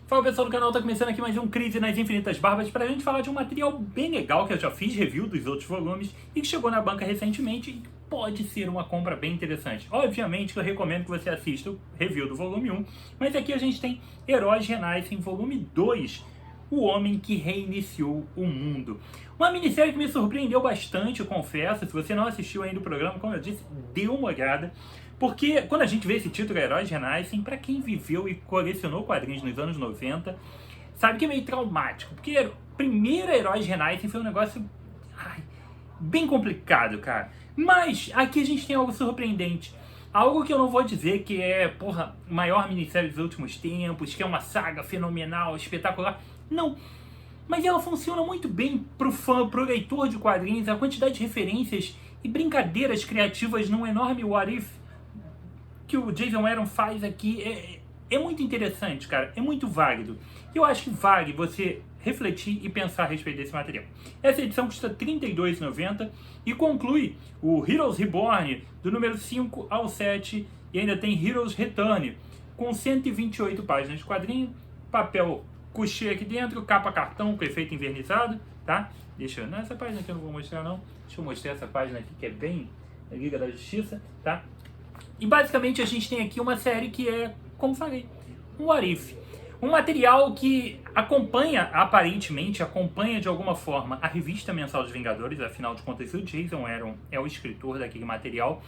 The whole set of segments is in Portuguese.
Fala pessoal do canal, tá começando aqui mais um Crise nas Infinitas Barbas pra gente falar de um material bem legal que eu já fiz review dos outros volumes e que chegou na banca recentemente e pode ser uma compra bem interessante. Obviamente que eu recomendo que você assista o review do volume 1, mas aqui a gente tem Heróis Renascem, volume 2, O Homem que Reiniciou o Mundo. Uma minissérie que me surpreendeu bastante, eu confesso. Se você não assistiu ainda o programa, como eu disse, dê uma olhada. Porque quando a gente vê esse título, Heróis Renascem, para quem viveu e colecionou quadrinhos nos anos 90, sabe que é meio traumático. Porque o primeiro Heróis Renascem foi um negócio bem complicado, cara. Mas aqui a gente tem algo surpreendente. Algo que eu não vou dizer que é, maior minissérie dos últimos tempos, que é uma saga fenomenal, espetacular. Não. Mas ela funciona muito bem pro fã, pro leitor de quadrinhos. A quantidade de referências e brincadeiras criativas num enorme what if que o Jason Aaron faz aqui é muito interessante, cara. É muito válido. E eu acho que vale você refletir e pensar a respeito desse material. Essa edição custa R$ 32,90 e conclui o Heroes Reborn do número 5 ao 7 e ainda tem Heroes Return com 128 páginas de quadrinho, papel couché aqui dentro, capa cartão com efeito envernizado, tá? Não, essa página aqui eu não vou mostrar não. Deixa eu mostrar essa página aqui que é bem Liga da Justiça, tá? E basicamente a gente tem aqui uma série que é, como falei, um what if. Um material que aparentemente acompanha de alguma forma a revista mensal dos Vingadores, afinal de contas o Jason Aaron é o escritor daquele material,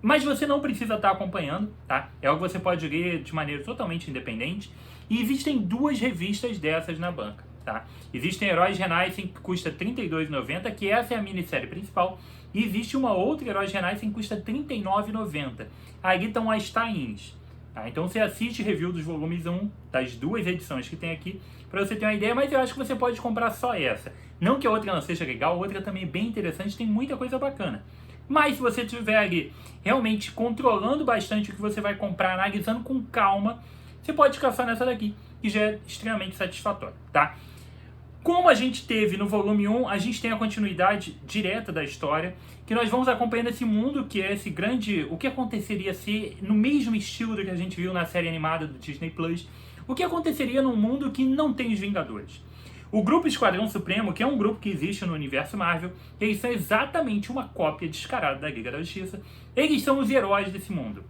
mas você não precisa estar acompanhando, tá? É algo que você pode ler de maneira totalmente independente, e existem duas revistas dessas na banca, tá? Existem Heróis Renascem, que custa R$ 32,90, que essa é a minissérie principal, e existe uma outra Heróis Renascem que custa R$ 39,90. Aí estão as tie-ins. Tá? Então você assiste review dos volumes 1, das duas edições que tem aqui, para você ter uma ideia, mas eu acho que você pode comprar só essa. Não que a outra não seja legal, a outra também é bem interessante, tem muita coisa bacana. Mas se você estiver ali realmente controlando bastante o que você vai comprar, analisando com calma, você pode ficar só nessa daqui, que já é extremamente satisfatório, tá? Como a gente teve no volume 1, a gente tem a continuidade direta da história, que nós vamos acompanhando esse mundo, que é esse grande... O que aconteceria se, no mesmo estilo do que a gente viu na série animada do Disney Plus, o que aconteceria num mundo que não tem os Vingadores? O Grupo Esquadrão Supremo, que é um grupo que existe no universo Marvel, eles são exatamente uma cópia descarada da Liga da Justiça. Eles são os heróis desse mundo.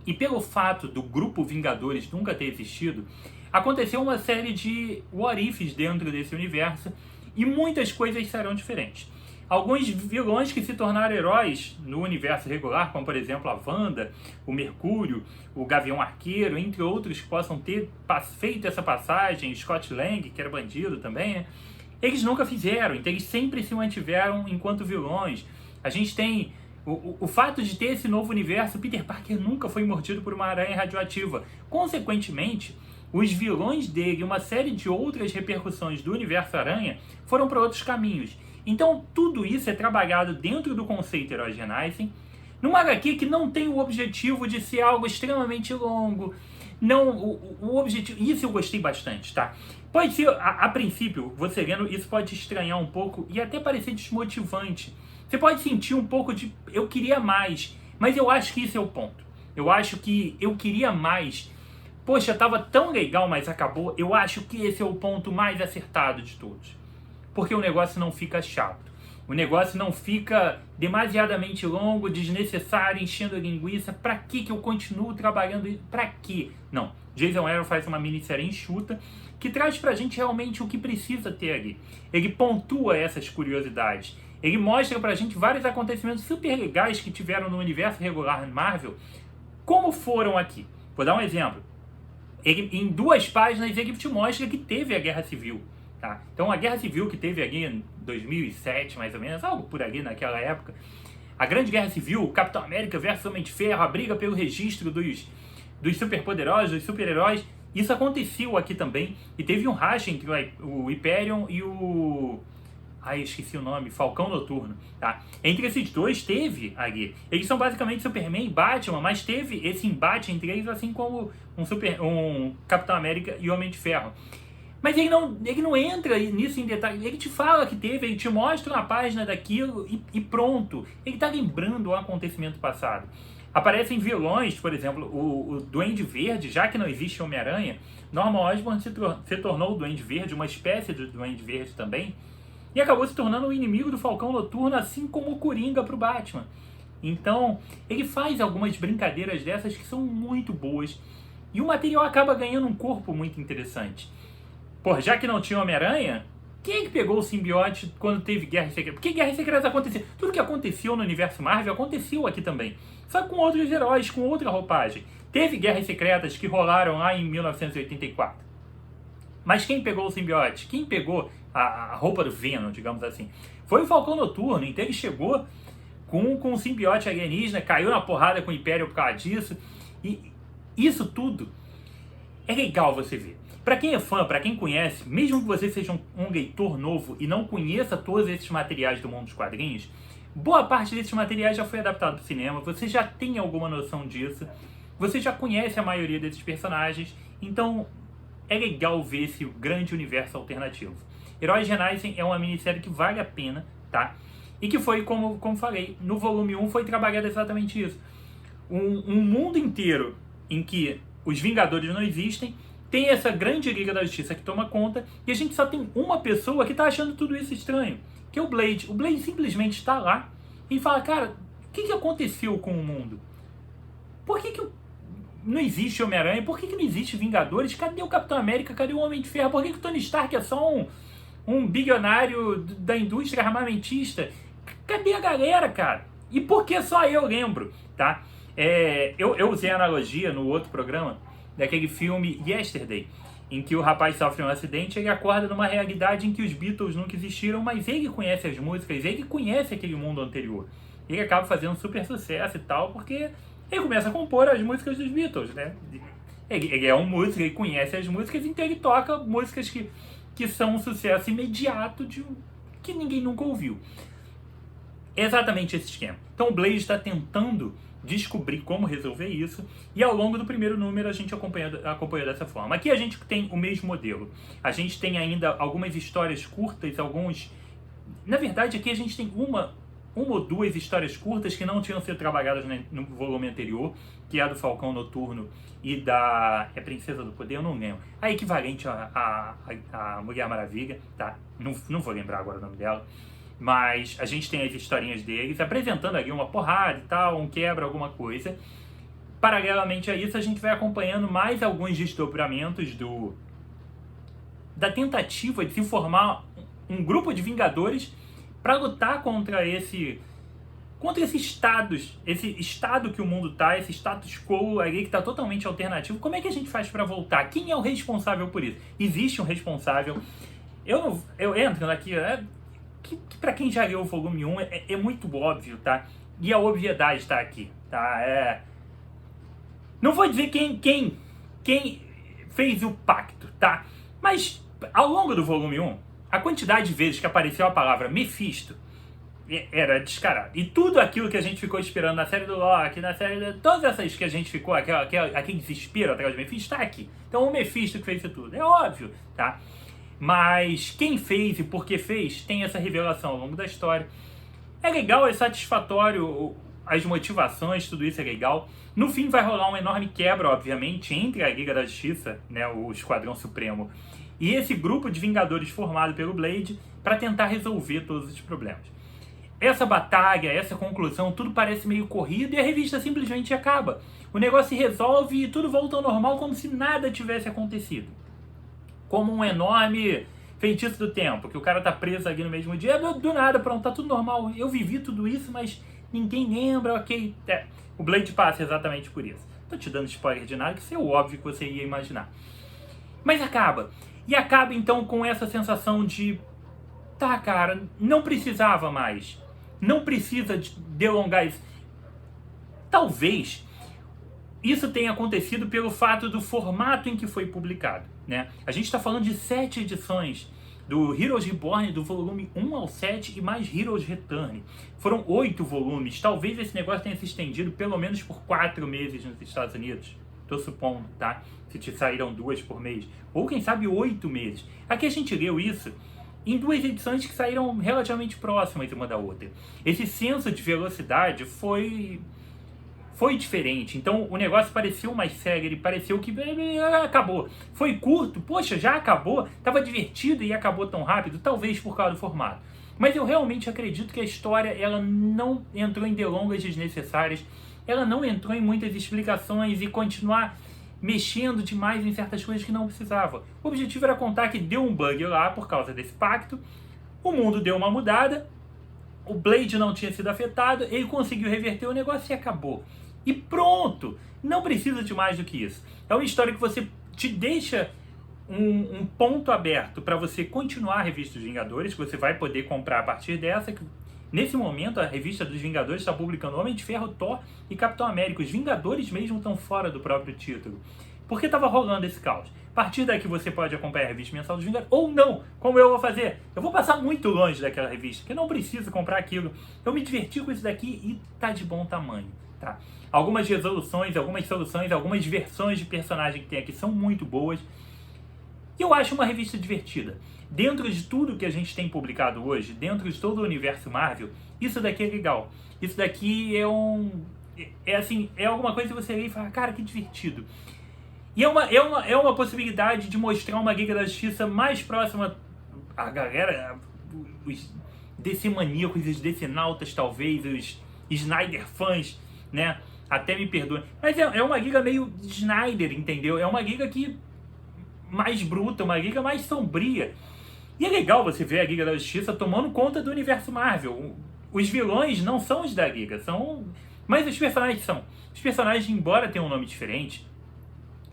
E pelo fato do Grupo Vingadores nunca ter existido, aconteceu uma série de what ifs dentro desse universo e muitas coisas serão diferentes. Alguns vilões que se tornaram heróis no universo regular, como por exemplo a Wanda, o Mercúrio, o Gavião Arqueiro, entre outros que possam ter feito essa passagem, Scott Lang, que era bandido também, né? Eles nunca fizeram, então eles sempre se mantiveram enquanto vilões. A gente tem o fato de ter esse novo universo, Peter Parker nunca foi mordido por uma aranha radioativa. Consequentemente, os vilões dele e uma série de outras repercussões do universo Aranha foram para outros caminhos. Então tudo isso é trabalhado dentro do conceito Heróis Renascem, numa HQ que não tem o objetivo de ser algo extremamente longo. Não, o objetivo... Isso eu gostei bastante, tá? Pode ser, a princípio, você lendo, isso pode te estranhar um pouco e até parecer desmotivante. Você pode sentir um pouco de, eu queria mais, mas eu acho que isso é o ponto. Eu acho que eu queria mais. Poxa, tava tão legal, mas acabou. Eu acho que esse é o ponto mais acertado de todos. Porque o negócio não fica chato. O negócio não fica demasiadamente longo, desnecessário, enchendo a linguiça. Pra que eu continuo trabalhando? Pra quê? Não. Jason Aaron faz uma minissérie enxuta que traz pra gente realmente o que precisa ter ali. Ele pontua essas curiosidades. Ele mostra pra gente vários acontecimentos super legais que tiveram no universo regular Marvel, como foram aqui. Vou dar um exemplo. Ele, em 2 páginas ele te mostra que teve a Guerra Civil. Tá? Então a Guerra Civil que teve ali em 2007, mais ou menos, algo por ali naquela época, a Grande Guerra Civil, o Capitão América versus Homem de Ferro, a briga pelo registro dos superpoderosos, dos super-heróis, isso aconteceu aqui também, e teve um racha entre o Hyperion e o... esqueci o nome, Falcão Noturno, tá? Entre esses dois teve ali. Eles são basicamente Superman e Batman, mas teve esse embate entre eles, assim como um Capitão América e Homem de Ferro. Mas ele não entra nisso em detalhe. Ele te fala que teve, ele te mostra uma página daquilo e pronto. Ele está lembrando o acontecimento passado. Aparecem vilões, por exemplo, o Duende Verde, já que não existe Homem-Aranha, Norman Osborn se tornou o Duende Verde, uma espécie de Duende Verde também, e acabou se tornando o inimigo do Falcão Noturno, assim como o Coringa para o Batman. Então, ele faz algumas brincadeiras dessas que são muito boas, e o material acaba ganhando um corpo muito interessante. Pô, já que não tinha Homem-Aranha, quem é que pegou o simbionte quando teve Guerra Secreta? Porque Guerra Secreta aconteceu. Tudo que aconteceu no universo Marvel aconteceu aqui também. Só com outros heróis, com outra roupagem. Teve Guerras Secretas que rolaram lá em 1984. Mas quem pegou o simbionte? Quem pegou a roupa do Venom, digamos assim? Foi o Falcão Noturno. Então ele chegou com o simbionte alienígena, caiu na porrada com o Império por causa disso. E isso tudo é legal você ver. Para quem é fã, para quem conhece, mesmo que você seja um leitor novo e não conheça todos esses materiais do mundo dos quadrinhos, boa parte desses materiais já foi adaptado para o cinema, você já tem alguma noção disso, você já conhece a maioria desses personagens, então é legal ver esse grande universo alternativo. Heróis Renascem é uma minissérie que vale a pena, tá? E que foi, como falei, no volume 1 foi trabalhado exatamente isso. Um mundo inteiro em que os Vingadores não existem, tem essa grande Liga da Justiça que toma conta, e a gente só tem uma pessoa que tá achando tudo isso estranho, que é o Blade. O Blade simplesmente está lá e fala, cara, o que aconteceu com o mundo? Por que não existe Homem-Aranha? Por que não existe Vingadores? Cadê o Capitão América? Cadê o Homem de Ferro? Por que o Tony Stark é só um bilionário da indústria armamentista? Cadê a galera, cara? E por que só eu lembro, tá? Eu usei a analogia no outro programa daquele filme Yesterday, em que o rapaz sofre um acidente e ele acorda numa realidade em que os Beatles nunca existiram, mas ele conhece as músicas, ele conhece aquele mundo anterior. Ele acaba fazendo um super sucesso e tal, porque ele começa a compor as músicas dos Beatles, né? Ele é um músico, ele conhece as músicas, então ele toca músicas que são um sucesso imediato que ninguém nunca ouviu. É exatamente esse esquema. Então o Blade está tentando descobrir como resolver isso, e ao longo do primeiro número a gente acompanhou dessa forma. Aqui a gente tem o mesmo modelo. A gente tem ainda algumas histórias curtas, Na verdade, aqui a gente tem uma ou duas histórias curtas que não tinham sido trabalhadas no volume anterior, que é a do Falcão Noturno e da... É Princesa do Poder? Eu não lembro. A equivalente à Mulher Maravilha, tá? Não vou lembrar agora o nome dela. Mas a gente tem as historinhas deles, apresentando ali uma porrada e tal, um quebra, alguma coisa. Paralelamente a isso, a gente vai acompanhando mais alguns desdobramentos da tentativa de se formar um grupo de Vingadores para lutar contra esse estado que o mundo tá, esse status quo ali que está totalmente alternativo. Como é que a gente faz para voltar? Quem é o responsável por isso? Existe um responsável. Eu entro aqui... Que para quem já leu o volume 1 é muito óbvio, tá? E a obviedade está aqui, tá? Não vou dizer quem fez o pacto, tá? Mas ao longo do volume 1, a quantidade de vezes que apareceu a palavra Mephisto era descarado. E tudo aquilo que a gente ficou esperando na série do Loki, na série todas essas que a gente ficou, aquele desespero atrás do Mephisto, está aqui. Então o Mephisto que fez isso tudo, é óbvio, tá? Mas quem fez e por que fez, tem essa revelação ao longo da história. É legal, é satisfatório, as motivações, tudo isso é legal. No fim vai rolar uma enorme quebra, obviamente, entre a Liga da Justiça, né, o Esquadrão Supremo, e esse grupo de Vingadores formado pelo Blade para tentar resolver todos os problemas. Essa batalha, essa conclusão, tudo parece meio corrido e a revista simplesmente acaba. O negócio se resolve e tudo volta ao normal como se nada tivesse acontecido. Como um enorme feitiço do tempo, que o cara tá preso ali no mesmo dia, do nada, pronto, tá tudo normal. Eu vivi tudo isso, mas ninguém lembra, ok. O Blade passa exatamente por isso. Tô te dando spoiler de nada, que isso é o óbvio que você ia imaginar. Mas acaba. E acaba então com essa sensação de... Tá, cara, não precisava mais. Não precisa de delongar isso. Talvez isso tenha acontecido pelo fato do formato em que foi publicado, né? A gente está falando de 7 edições do Heroes Reborn, do volume 1 ao 7 e mais Heroes Return. Foram 8 volumes. Talvez esse negócio tenha se estendido pelo menos por 4 meses nos Estados Unidos. Tô supondo, tá? Se te saíram 2 por mês. Ou quem sabe 8 meses. Aqui a gente leu isso em 2 edições que saíram relativamente próximas uma da outra. Esse senso de velocidade foi foi diferente. Então o negócio pareceu mais sério, ele pareceu que acabou. Foi curto, poxa, já acabou, tava divertido e acabou tão rápido, talvez por causa do formato. Mas eu realmente acredito que a história ela não entrou em delongas desnecessárias, ela não entrou em muitas explicações e continuar mexendo demais em certas coisas que não precisava. O objetivo era contar que deu um bug lá por causa desse pacto, o mundo deu uma mudada, o Blade não tinha sido afetado, ele conseguiu reverter o negócio e acabou. E pronto! Não precisa de mais do que isso. É uma história que você te deixa um ponto aberto para você continuar a revista dos Vingadores, que você vai poder comprar a partir dessa. Que, nesse momento, a revista dos Vingadores está publicando Homem de Ferro, Thor e Capitão América. Os Vingadores mesmo estão fora do próprio título. Porque estava rolando esse caos. A partir daqui você pode acompanhar a revista mensal dos Vingadores, ou não, como eu vou fazer. Eu vou passar muito longe daquela revista, que eu não preciso comprar aquilo. Eu me diverti com isso daqui e tá de bom tamanho, tá? Algumas resoluções, algumas soluções, algumas versões de personagem que tem aqui são muito boas. E eu acho uma revista divertida. Dentro de tudo que a gente tem publicado hoje, dentro de todo o universo Marvel, isso daqui é legal. Isso daqui é alguma coisa que você lê e fala, cara, que divertido. E é uma possibilidade de mostrar uma Liga da Justiça mais próxima à galera, os DC maníacos, os DC nautas talvez, os Snyder fãs, né? Até me perdoem. Mas é uma liga meio Snyder, entendeu? É uma liga que mais bruta, uma liga mais sombria. E é legal você ver a Liga da Justiça tomando conta do universo Marvel. Os vilões não são os da liga, mas os personagens são. Os personagens, embora tenham um nome diferente,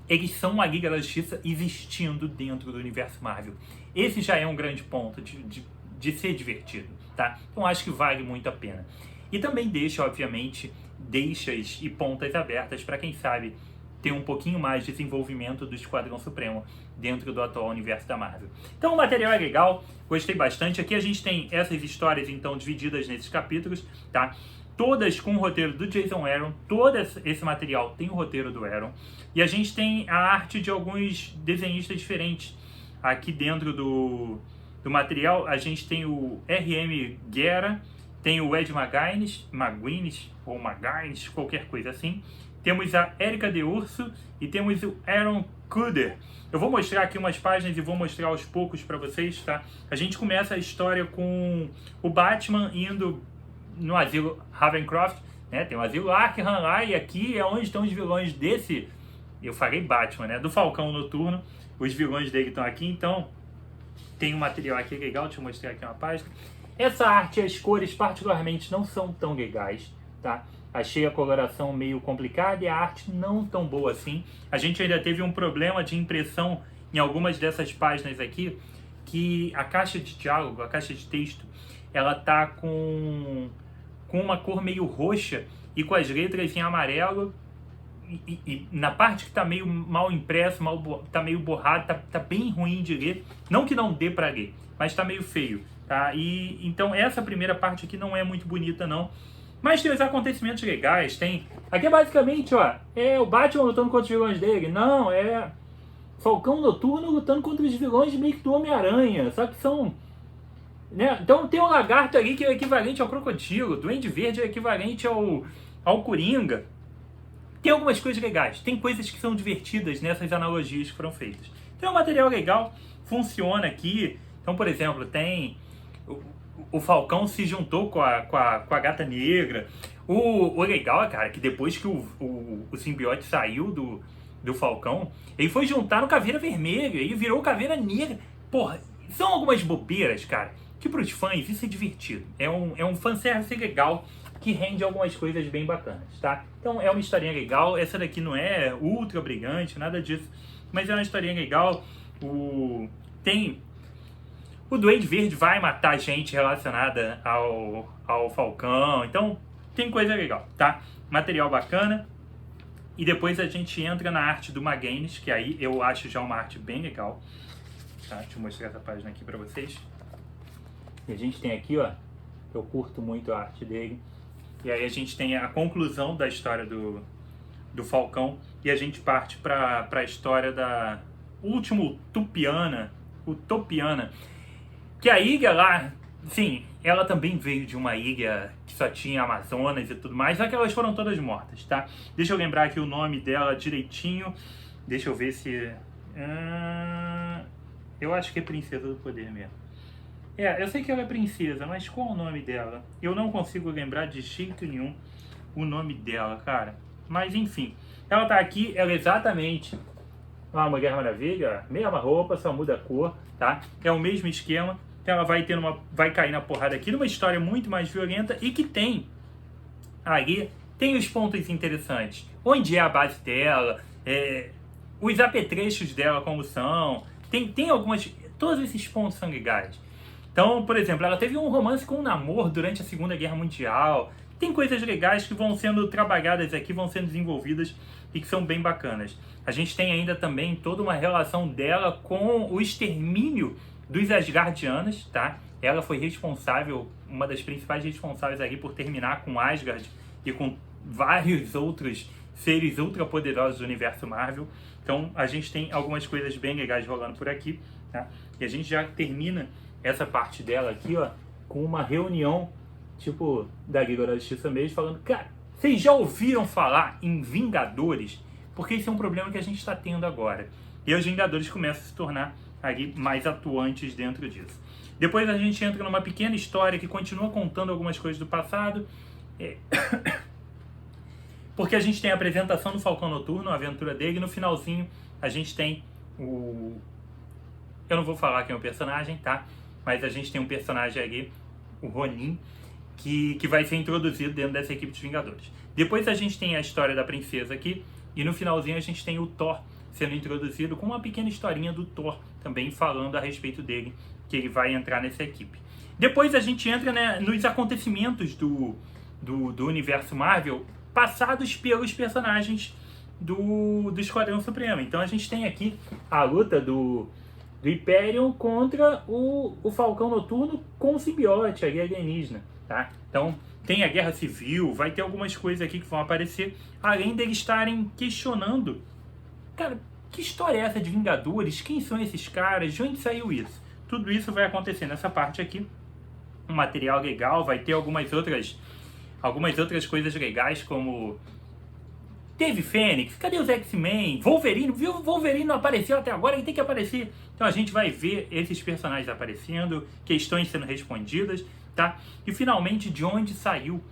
eles são uma Liga da Justiça existindo dentro do universo Marvel. Esse já é um grande ponto de ser divertido, tá? Então acho que vale muito a pena. E também deixa, obviamente, deixas e pontas abertas para quem sabe ter um pouquinho mais de desenvolvimento do Esquadrão Supremo dentro do atual universo da Marvel. Então o material é legal, gostei bastante. Aqui a gente tem essas histórias então divididas nesses capítulos, tá? Todas com o roteiro do Jason Aaron, todo esse material tem o roteiro do Aaron. E a gente tem a arte de alguns desenhistas diferentes. Aqui dentro do material a gente tem o R.M. Guerra, tem o Ed McGuinness, qualquer coisa assim. Temos a Erika de Urso e temos o Aaron Kuder. Eu vou mostrar aqui umas páginas e vou mostrar aos poucos para vocês, tá? A gente começa a história com o Batman indo no asilo Ravencroft, né? Tem o asilo Arkham lá e aqui é onde estão os vilões desse, eu falei Batman, né? Do Falcão Noturno. Os vilões dele estão aqui, então tem um material aqui legal, deixa eu mostrar aqui uma página. Essa arte e as cores particularmente não são tão legais, tá? Achei a coloração meio complicada e a arte não tão boa assim. A gente ainda teve um problema de impressão em algumas dessas páginas aqui, que a caixa de diálogo, a caixa de texto, ela tá com uma cor meio roxa e com as letras em amarelo. E na parte que tá meio mal impresso, tá meio borrado, tá bem ruim de ler. Não que não dê para ler, mas tá meio feio, tá? E então essa primeira parte aqui não é muito bonita não. Mas tem os acontecimentos legais, tem... Aqui é basicamente, ó, é o Batman lutando contra os vilões dele. Não, é Falcão Noturno lutando contra os vilões meio que do Homem-Aranha. Só que são... né? Então tem o Lagarto ali que é equivalente ao Crocodilo. O Duende Verde é equivalente ao Coringa. Tem algumas coisas legais. Tem coisas que são divertidas nessas analogias que foram feitas. Então é um material legal, funciona aqui. Então, por exemplo, tem... O Falcão se juntou com a Gata Negra. O legal, cara, que depois que o simbiote saiu do Falcão, ele foi juntar no Caveira Vermelha, ele virou Caveira Negra. Porra, são algumas bobeiras, cara, que pros fãs isso é divertido. É um fanservice legal que rende algumas coisas bem bacanas, tá? Então é uma historinha legal. Essa daqui não é ultra brilhante, nada disso, mas é uma historinha legal. O Duende Verde vai matar gente relacionada ao Falcão. Então, tem coisa legal, tá? Material bacana. E depois a gente entra na arte do McGuinness, que aí eu acho já uma arte bem legal. Tá? Deixa eu mostrar essa página aqui pra vocês. E a gente tem aqui, ó, eu curto muito a arte dele. E aí a gente tem a conclusão da história do Falcão. E a gente parte pra história o último Utopiana. Que a ilha lá Sim, ela também veio de uma ilha que só tinha Amazonas e tudo mais, só que elas foram todas mortas, tá? Deixa eu lembrar aqui o nome dela direitinho. Deixa eu ver se... eu acho que é Princesa do Poder mesmo. Eu sei que ela é princesa, mas qual é o nome dela? Eu não consigo lembrar de jeito nenhum o nome dela, cara. Mas enfim, ela tá aqui, ela é exatamente uma Mulher Maravilha, mesma roupa, só muda a cor, tá? É o mesmo esquema. Então ela vai cair na porrada aqui numa história muito mais violenta e que tem os pontos interessantes. Onde é a base dela, os apetrechos dela como são, tem algumas... Todos esses pontos são legais. Então, por exemplo, ela teve um romance com um Namor durante a Segunda Guerra Mundial. Tem coisas legais que vão sendo trabalhadas aqui, vão sendo desenvolvidas e que são bem bacanas. A gente tem ainda também toda uma relação dela com o extermínio dos Asgardianos, tá? Ela foi responsável, uma das principais responsáveis aqui por terminar com Asgard e com vários outros seres ultrapoderosos do universo Marvel. Então a gente tem algumas coisas bem legais rolando por aqui, tá? E a gente já termina essa parte dela aqui, ó, com uma reunião, tipo, da Liga da Justiça mesmo, falando, cara, vocês já ouviram falar em Vingadores? Porque esse é um problema que a gente está tendo agora. E os Vingadores começam a se tornar ali mais atuantes dentro disso. Depois a gente entra numa pequena história que continua contando algumas coisas do passado. Porque a gente tem a apresentação do Falcão Noturno, a aventura dele, e no finalzinho a gente tem o... Eu não vou falar quem é o personagem, tá? Mas a gente tem um personagem ali, o Ronin, que vai ser introduzido dentro dessa equipe de Vingadores. Depois a gente tem a história da princesa aqui, e no finalzinho a gente tem o Thor sendo introduzido com uma pequena historinha do Thor também falando a respeito dele, que ele vai entrar nessa equipe. Depois a gente entra, né, nos acontecimentos do universo Marvel passados pelos personagens do Esquadrão Supremo. Então a gente tem aqui a luta do Hyperion contra o Falcão Noturno com o simbionte alienígena, tá? Então tem a Guerra Civil, vai ter algumas coisas aqui que vão aparecer, além deles estarem questionando, cara, que história é essa de Vingadores? Quem são esses caras? De onde saiu isso? Tudo isso vai acontecer nessa parte aqui. Um material legal, vai ter algumas outras coisas legais, como teve Fênix, cadê os X-Men? Wolverine, viu? Wolverine não apareceu até agora, ele tem que aparecer. Então a gente vai ver esses personagens aparecendo, questões sendo respondidas, tá? E finalmente, de onde saiu?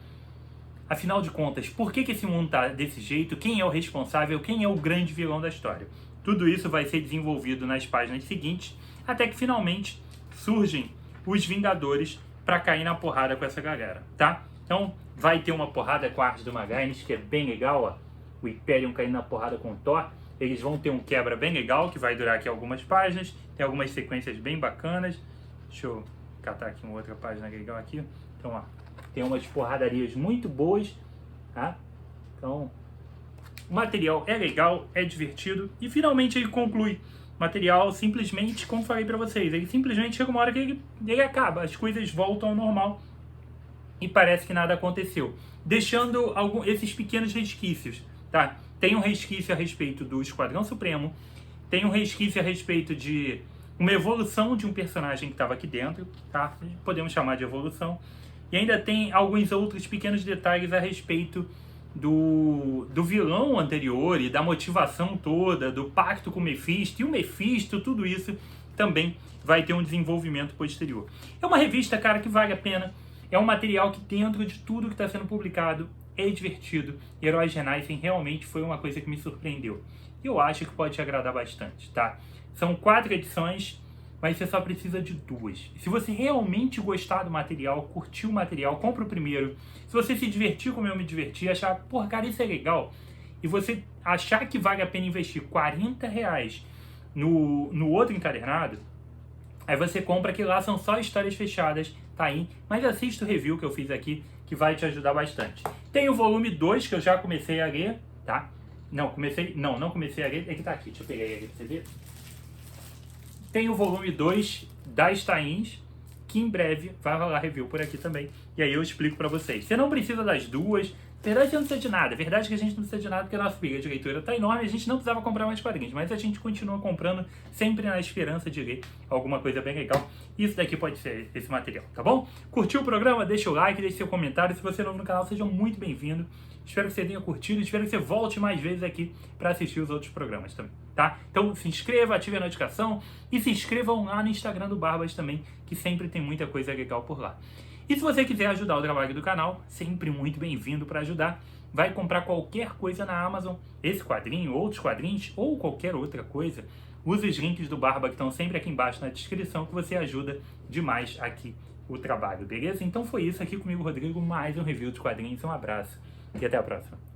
Afinal de contas, por que esse mundo tá desse jeito? Quem é o responsável? Quem é o grande vilão da história? Tudo isso vai ser desenvolvido nas páginas seguintes, até que finalmente surgem os Vingadores para cair na porrada com essa galera, tá? Então vai ter uma porrada com a arte do Magaines, que é bem legal, ó. O Hyperion caindo na porrada com o Thor. Eles vão ter um quebra bem legal, que vai durar aqui algumas páginas. Tem algumas sequências bem bacanas. Deixa eu catar aqui uma outra página legal aqui. Então, ó, tem umas porradarias muito boas, tá? Então, o material é legal, é divertido. E finalmente ele conclui. O material simplesmente, como falei pra vocês, ele simplesmente chega uma hora que ele acaba. As coisas voltam ao normal. E parece que nada aconteceu. Deixando esses pequenos resquícios, tá? Tem um resquício a respeito do Esquadrão Supremo. Tem um resquício a respeito de uma evolução de um personagem que estava aqui dentro, tá? Podemos chamar de evolução. E ainda tem alguns outros pequenos detalhes a respeito do vilão anterior e da motivação toda, do pacto com o Mephisto. E o Mephisto, tudo isso também vai ter um desenvolvimento posterior. É uma revista, cara, que vale a pena. É um material que, dentro de tudo que está sendo publicado, é divertido. Heróis Renascem realmente foi uma coisa que me surpreendeu. E eu acho que pode te agradar bastante, tá? São 4 edições, mas você só precisa de 2. Se você realmente gostar do material, curtir o material, compra o primeiro. Se você se divertir como eu me diverti, achar, porra, cara, isso é legal, e você achar que vale a pena investir R$40 no outro encadernado, aí você compra, que lá são só histórias fechadas, tá aí, mas assista o review que eu fiz aqui, que vai te ajudar bastante. Tem o volume 2, que eu já comecei a ler, tá? Não comecei a ler, é que tá aqui, deixa eu pegar ele aqui pra você ver. Tem o volume 2 das Tains, que em breve vai rolar review por aqui também, e aí eu explico pra vocês. Você não precisa das duas, Verdade que não precisa de nada. Verdade que a gente não precisa de nada porque a nossa briga de leitura tá enorme, a gente não precisava comprar mais quadrinhos, mas a gente continua comprando sempre na esperança de ler alguma coisa bem legal. Isso daqui pode ser esse material, tá bom? Curtiu o programa? Deixa o like, deixa seu comentário. Se você é novo no canal, seja muito bem-vindo. Espero que você tenha curtido, espero que você volte mais vezes aqui para assistir os outros programas também, tá? Então se inscreva, ative a notificação e se inscrevam lá no Instagram do Barbas também, que sempre tem muita coisa legal por lá. E se você quiser ajudar o trabalho do canal, sempre muito bem-vindo para ajudar. Vai comprar qualquer coisa na Amazon, esse quadrinho, outros quadrinhos ou qualquer outra coisa, use os links do Barba que estão sempre aqui embaixo na descrição, que você ajuda demais aqui o trabalho, beleza? Então foi isso aqui comigo, Rodrigo, mais um review de quadrinhos. Um abraço e até a próxima.